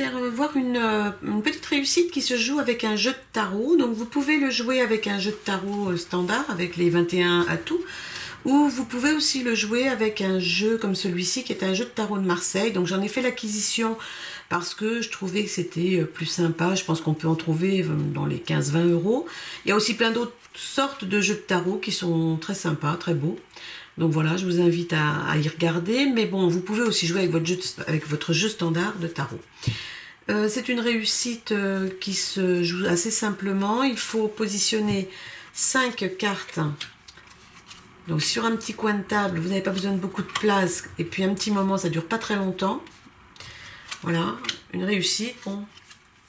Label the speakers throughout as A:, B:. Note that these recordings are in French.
A: faire voir une petite réussite qui se joue avec un jeu de tarot. Donc vous pouvez le jouer avec un jeu de tarot standard, avec les 21 atouts, ou vous pouvez aussi le jouer avec un jeu comme celui-ci qui est un jeu de tarot de Marseille. Donc j'en ai fait l'acquisition parce que je trouvais que c'était plus sympa. Je pense qu'on peut en trouver dans les 15-20 euros. Il y a aussi plein d'autres sortes de jeux de tarot qui sont très sympas, très beaux. Donc voilà, je vous invite à y regarder. Mais bon, vous pouvez aussi jouer avec votre jeu standard de tarot. C'est une réussite qui se joue assez simplement. Il faut positionner 5 cartes. Donc sur un petit coin de table, vous n'avez pas besoin de beaucoup de place. Et puis un petit moment, ça ne dure pas très longtemps. Voilà, une réussite,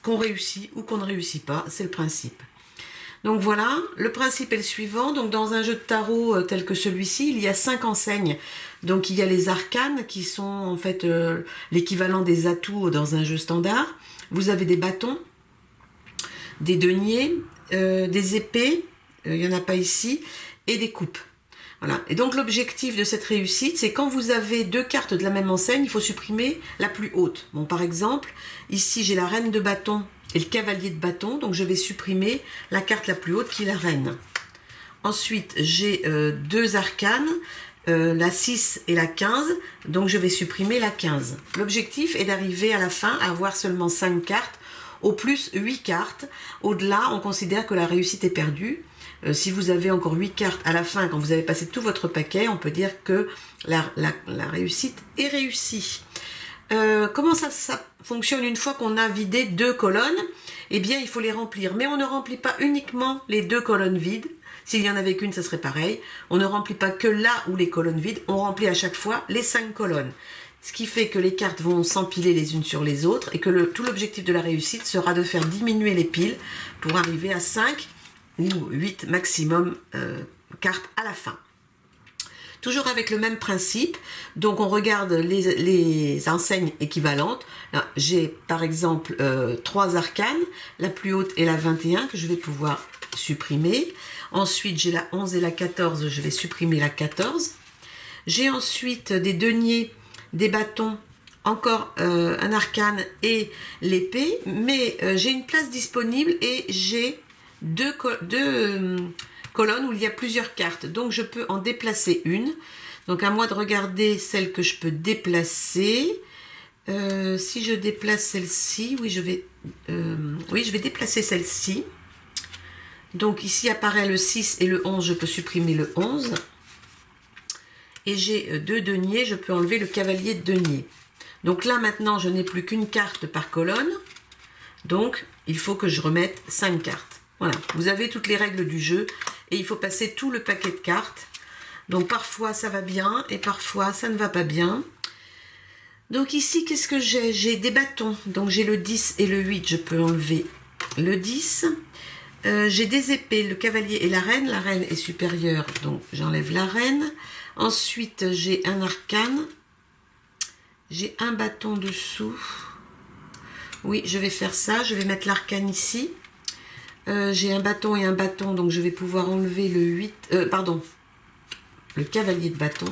A: qu'on réussit ou qu'on ne réussit pas, c'est le principe. Donc voilà, le principe est le suivant. Donc dans un jeu de tarot tel que celui-ci, il y a 5 enseignes. Donc il y a les arcanes qui sont en fait l'équivalent des atouts dans un jeu standard. Vous avez des bâtons, des deniers, des épées, il n'y en a pas ici, et des coupes. Voilà. Et donc l'objectif de cette réussite, c'est quand vous avez 2 cartes de la même enseigne, il faut supprimer la plus haute. Bon, par exemple, ici j'ai la reine de bâton et le cavalier de bâton, donc je vais supprimer la carte la plus haute qui est la reine. Ensuite, j'ai 2 arcanes, la 6 et la 15, donc je vais supprimer la 15. L'objectif est d'arriver à la fin à avoir seulement 5 cartes, au plus 8 cartes. Au-delà, on considère que la réussite est perdue. Si vous avez encore 8 cartes à la fin, quand vous avez passé tout votre paquet, on peut dire que la réussite est réussie. Comment ça fonctionne une fois qu'on a vidé 2 colonnes? Eh bien, il faut les remplir. Mais on ne remplit pas uniquement les 2 colonnes vides. S'il y en avait qu'une, ça serait pareil. On ne remplit pas que là où les colonnes vides. On remplit à chaque fois les 5 colonnes. Ce qui fait que les cartes vont s'empiler les unes sur les autres et que tout l'objectif de la réussite sera de faire diminuer les piles pour arriver à 5 ou 8 maximum cartes à la fin. Toujours avec le même principe, donc on regarde les enseignes équivalentes. Là, j'ai par exemple 3 arcanes, la plus haute est la 21 que je vais pouvoir supprimer. Ensuite j'ai la 11 et la 14, je vais supprimer la 14. J'ai ensuite des deniers, des bâtons, encore un arcane et l'épée, mais j'ai une place disponible et j'ai deux colonnes où il y a plusieurs cartes, donc je peux en déplacer une. Donc à moi de regarder celle que je peux déplacer. Si je déplace celle-ci, oui je vais déplacer celle-ci. Donc ici apparaît le 6 et le 11, je peux supprimer le 11. Et j'ai 2 deniers, je peux enlever le cavalier de denier. Donc là maintenant je n'ai plus qu'une carte par colonne, donc il faut que je remette 5 cartes. Voilà, vous avez toutes les règles du jeu et il faut passer tout le paquet de cartes. Donc parfois ça va bien et parfois ça ne va pas bien. Donc ici, qu'est-ce que j'ai? J'ai des bâtons, donc j'ai le 10 et le 8, je peux enlever le 10. J'ai des épées, le cavalier et la reine est supérieure, donc j'enlève la reine. Ensuite, j'ai un arcane, j'ai un bâton dessous. Oui, je vais faire ça, je vais mettre l'arcane ici. J'ai un bâton et un bâton, donc je vais pouvoir enlever le cavalier de bâton.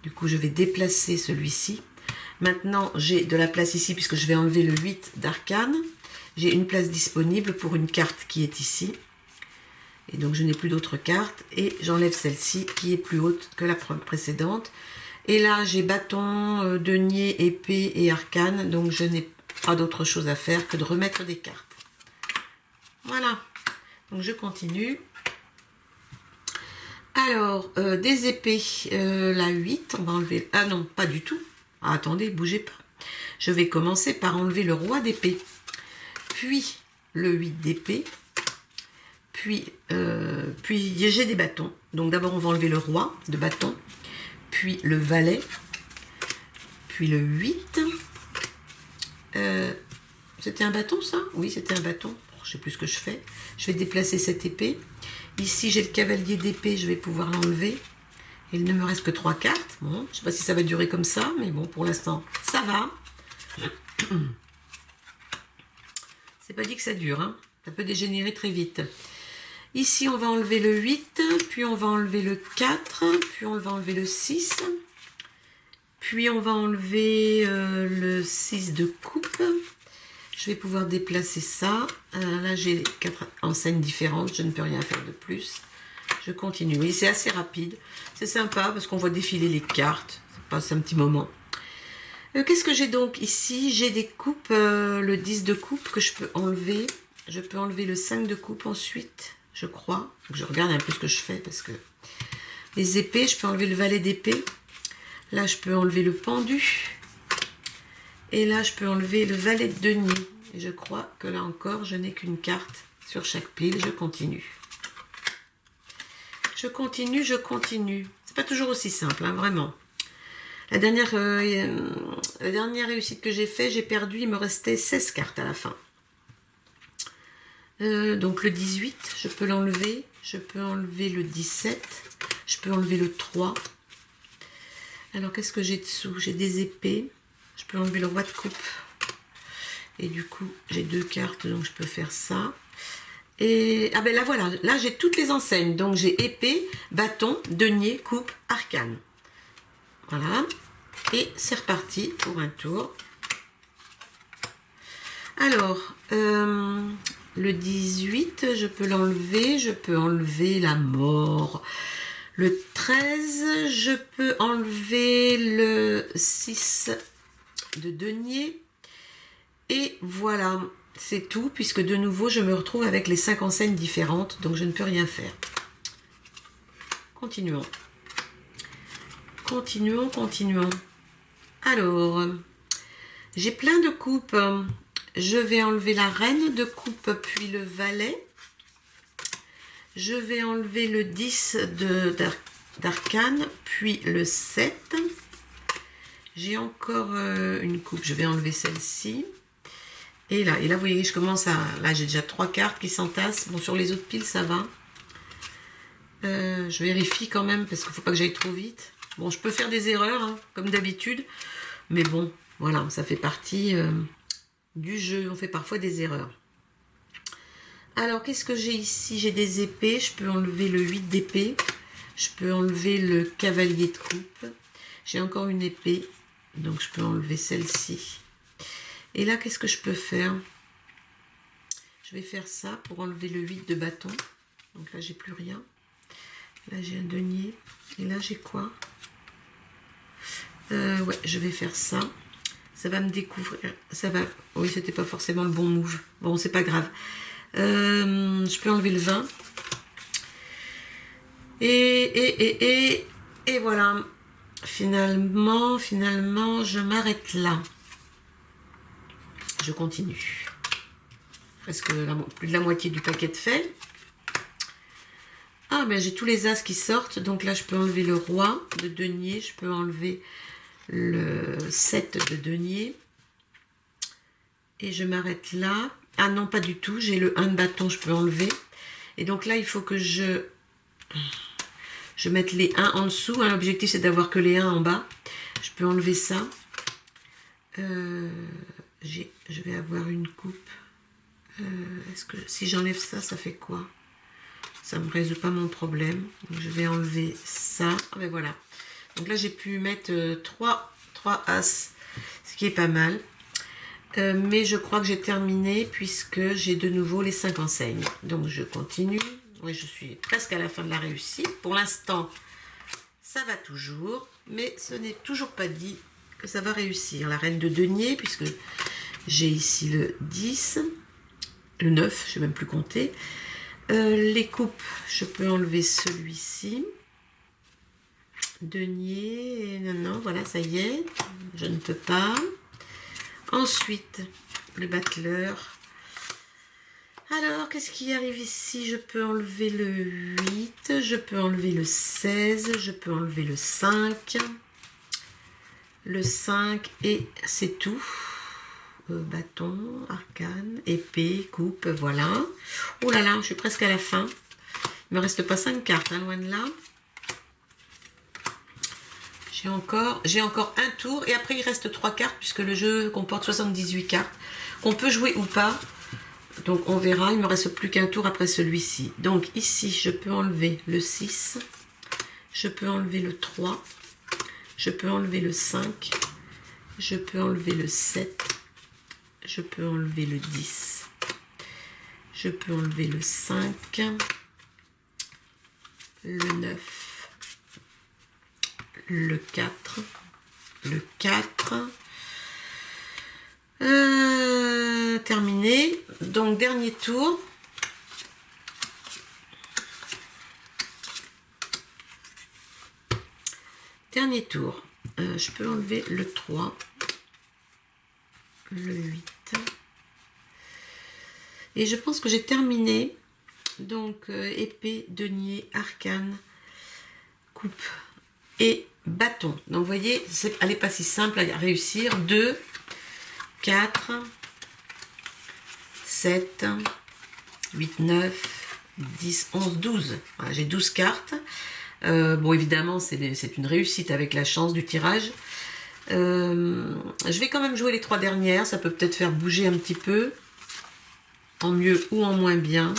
A: Du coup, je vais déplacer celui-ci. Maintenant, j'ai de la place ici, puisque je vais enlever le 8 d'arcane. J'ai une place disponible pour une carte qui est ici. Et donc, je n'ai plus d'autres cartes. Et j'enlève celle-ci, qui est plus haute que la précédente. Et là, j'ai bâton, denier, épée et arcane. Donc, je n'ai pas d'autre chose à faire que de remettre des cartes. Voilà, donc je continue. Alors, des épées, la 8, on va enlever... Ah non, pas du tout. Ah, attendez, bougez pas. Je vais commencer par enlever le roi d'épée. Puis, le 8 d'épée. Puis j'ai des bâtons. Donc d'abord, on va enlever le roi de bâton. Puis le valet. Puis le 8. C'était un bâton, ça? Oui, c'était un bâton. Je ne sais plus ce que je fais. Je vais déplacer cette épée. Ici, j'ai le cavalier d'épée. Je vais pouvoir l'enlever. Il ne me reste que 3 cartes. Bon, je ne sais pas si ça va durer comme ça, mais bon, pour l'instant, ça va. C'est pas dit que ça dure, hein. Ça peut dégénérer très vite. Ici, on va enlever le 8, puis on va enlever le 4, puis on va enlever le 6, puis on va enlever le 6 de coupe. Je vais pouvoir déplacer ça. Là, j'ai 4 enseignes différentes. Je ne peux rien faire de plus. Je continue. Et c'est assez rapide. C'est sympa parce qu'on voit défiler les cartes. Ça passe un petit moment. Qu'est-ce que j'ai donc ici? J'ai des coupes, le 10 de coupe que je peux enlever. Je peux enlever le 5 de coupe ensuite, je crois. Donc, je regarde un peu ce que je fais parce que les épées, je peux enlever le valet d'épée. Là, je peux enlever le pendu. Et là, je peux enlever le valet de denier. Et je crois que là encore, je n'ai qu'une carte sur chaque pile. Je continue. Je continue, je continue. C'est pas toujours aussi simple, hein, vraiment. La dernière réussite que j'ai faite, j'ai perdu. Il me restait 16 cartes à la fin. Donc le 18, je peux l'enlever. Je peux enlever le 17. Je peux enlever le 3. Alors, qu'est-ce que j'ai dessous? J'ai des épées. Je peux enlever le roi de coupe. Et du coup, j'ai 2 cartes, donc je peux faire ça. Et ah ben là, voilà. Là, j'ai toutes les enseignes. Donc, j'ai épée, bâton, denier, coupe, arcane. Voilà. Et c'est reparti pour un tour. Alors, le 18, je peux l'enlever. Je peux enlever la mort. Le 13, je peux enlever le 6 de denier. Et voilà, c'est tout, puisque de nouveau, je me retrouve avec les 5 enseignes différentes, donc je ne peux rien faire. Continuons. Continuons, continuons. Alors, j'ai plein de coupes. Je vais enlever la reine de coupe, puis le valet. Je vais enlever le 10 d'arcane, puis le 7. J'ai encore une coupe, je vais enlever celle-ci. Et là, vous voyez, je commence à... Là, j'ai déjà 3 cartes qui s'entassent. Bon, sur les autres piles, ça va. Je vérifie quand même, parce qu'il ne faut pas que j'aille trop vite. Bon, je peux faire des erreurs, hein, comme d'habitude. Mais bon, voilà, ça fait partie du jeu. On fait parfois des erreurs. Alors, qu'est-ce que j'ai ici? J'ai des épées. Je peux enlever le 8 d'épée. Je peux enlever le cavalier de coupe. J'ai encore une épée. Donc, je peux enlever celle-ci. Et là, qu'est-ce que je peux faire? Je vais faire ça pour enlever le 8 de bâton. Donc là, j'ai plus rien. Là, j'ai un denier. Et là, j'ai quoi? Ouais, je vais faire ça. Ça va me découvrir. Ça va... Oui, c'était pas forcément le bon move. Bon, c'est pas grave. Je peux enlever le 20. Et voilà. Finalement, je m'arrête là. Je continue. Presque plus de la moitié du paquet de fait. Ah, ben j'ai tous les as qui sortent. Donc là, je peux enlever le roi de denier. Je peux enlever le 7 de denier. Et je m'arrête là. Ah non, pas du tout. J'ai le 1 de bâton, je peux enlever. Et donc là, il faut que je mette les 1 en dessous. Hein. L'objectif, c'est d'avoir que les 1 en bas. Je peux enlever ça. Je vais avoir une coupe. Est-ce que si j'enlève ça, ça fait quoi? Ça ne me résout pas mon problème. Donc, je vais enlever ça. Ah ben voilà. Donc là, j'ai pu mettre 3 as, ce qui est pas mal. Mais je crois que j'ai terminé puisque j'ai de nouveau les 5 enseignes. Donc, je continue. Oui, je suis presque à la fin de la réussite. Pour l'instant, ça va toujours. Mais ce n'est toujours pas dit que ça va réussir. La reine de denier, puisque j'ai ici le 10, le 9, je ne sais même plus compter. Les coupes, je peux enlever celui-ci. Denier, non, voilà, ça y est, je ne peux pas. Ensuite, le battleur. Alors, qu'est-ce qui arrive ici? Je peux enlever le 8, je peux enlever le 16, je peux enlever le 5. Le 5 et c'est tout. Bâton, arcane, épée, coupe, voilà. Oh là là, je suis presque à la fin. Il me reste pas 5 cartes, hein, loin de là. J'ai encore un tour et après il reste 3 cartes puisque le jeu comporte 78 cartes qu'on peut jouer ou pas. Donc on verra, il me reste plus qu'un tour après celui-ci. Donc ici, je peux enlever le 6, je peux enlever le 3, je peux enlever le 5, je peux enlever le 7, je peux enlever le 10, je peux enlever le 5, le 9, le 4, le 4, terminé. Donc dernier tour. Dernier tour. Je peux enlever le 3, le 8. Et je pense que j'ai terminé. Donc épée, denier, arcane, coupe et bâton. Donc vous voyez, elle n'est pas si simple à réussir. 2, 4, 7, 8, 9, 10, 11, 12. Voilà, j'ai 12 cartes. Bon, évidemment, c'est une réussite avec la chance du tirage. Je vais quand même jouer les 3 dernières. Ça peut peut-être faire bouger un petit peu. En mieux ou en moins bien.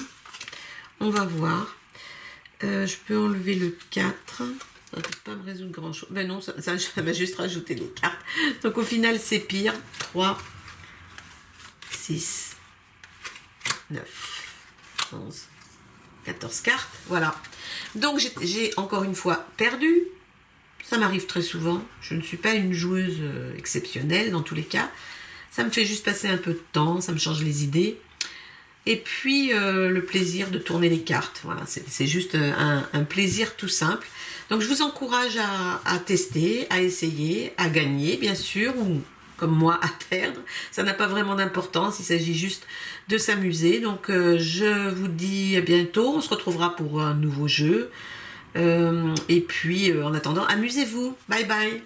A: On va voir. Je peux enlever le 4. Ça ne va pas me résoudre grand chose. Ben non, ça va juste rajouter les cartes. Donc au final, c'est pire. 3, 6, 9, 11, 14 cartes. Voilà. Donc j'ai encore une fois perdu. Ça m'arrive très souvent. Je ne suis pas une joueuse exceptionnelle dans tous les cas. Ça me fait juste passer un peu de temps. Ça me change les idées. Et puis le plaisir de tourner les cartes. Voilà, c'est juste un plaisir tout simple. Donc je vous encourage à tester, à essayer, à gagner bien sûr, ou comme moi à perdre. Ça n'a pas vraiment d'importance, il s'agit juste de s'amuser. Donc je vous dis à bientôt, on se retrouvera pour un nouveau jeu. Et puis en attendant, amusez-vous. Bye bye.